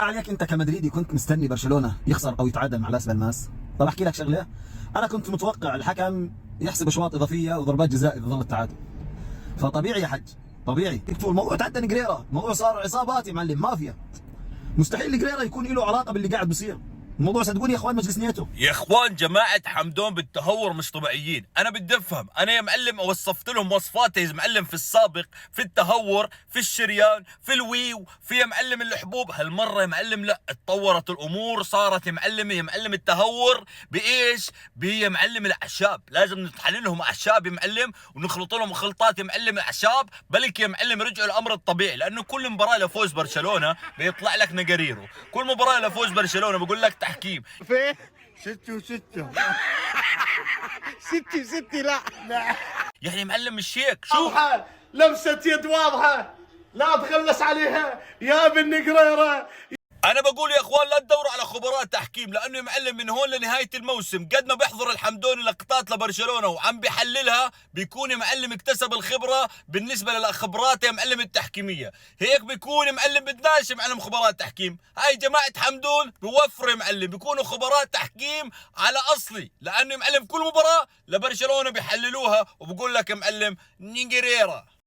عليك انت كمدريدي كنت مستني برشلونه يخسر او يتعادل مع لاس بالماس؟ طب احكي لك شغله، انا كنت متوقع الحكم يحسب اشواط اضافيه وضربات جزاء اذا ظل التعادل. فطبيعي يا حج، طبيعي اكتبوا الموضوع تعدى نجريرة، الموضوع صار عصابات يا معلم، مافيا. مستحيل نجريرة يكون له علاقه باللي قاعد بيصير. الموضوع صدقوني يا اخوان مجلس نيته. يا اخوان جماعة حمدون بالتهور مش طبيعيين. انا بدي افهم، انا يا معلم وصفت لهم وصفاتي يا معلم في السابق، في التهور، في الشريان، في الويو، في يا معلم الحبوب. هالمرة يا معلم لا، اتطورت الامور، صارت يا معلم التهور بايش؟ يا معلم الاعشاب. لازم نطحن لهم اعشاب يا معلم ونخلط لهم خلطات يا معلم اعشاب، بلكي يا معلم رجعوا الامر الطبيعي. لانه كل مباراة لفوز برشلونة بيطلع لك نقاريره، كل مباراة لفوز برشلونة بقول لك تحكيم. في 6 و6 6 لا يعني معلم مش هيك، شوف واضحة، لمسة يد واضحة، لا تغلس عليها يا ابن قريرة. انا بقول يا اخوان لا تدوروا على خبراء تحكيم، لانه يا معلم من هون لنهايه الموسم قد ما بيحضر الحمدوني لقطات لبرشلونه وعم بيحللها بيكون يا معلم اكتسب الخبره بالنسبه للخبرات يا معلم التحكيميه. هيك بيكون يا معلم بدناش يا معلم خبراء تحكيم. هاي جماعه حمدون بيوفروا يا معلم، بيكونوا خبراء تحكيم على اصلي، لانه يا معلم كل مباراه لبرشلونه بيحللوها وبقول لك يا معلم نيجيريرا.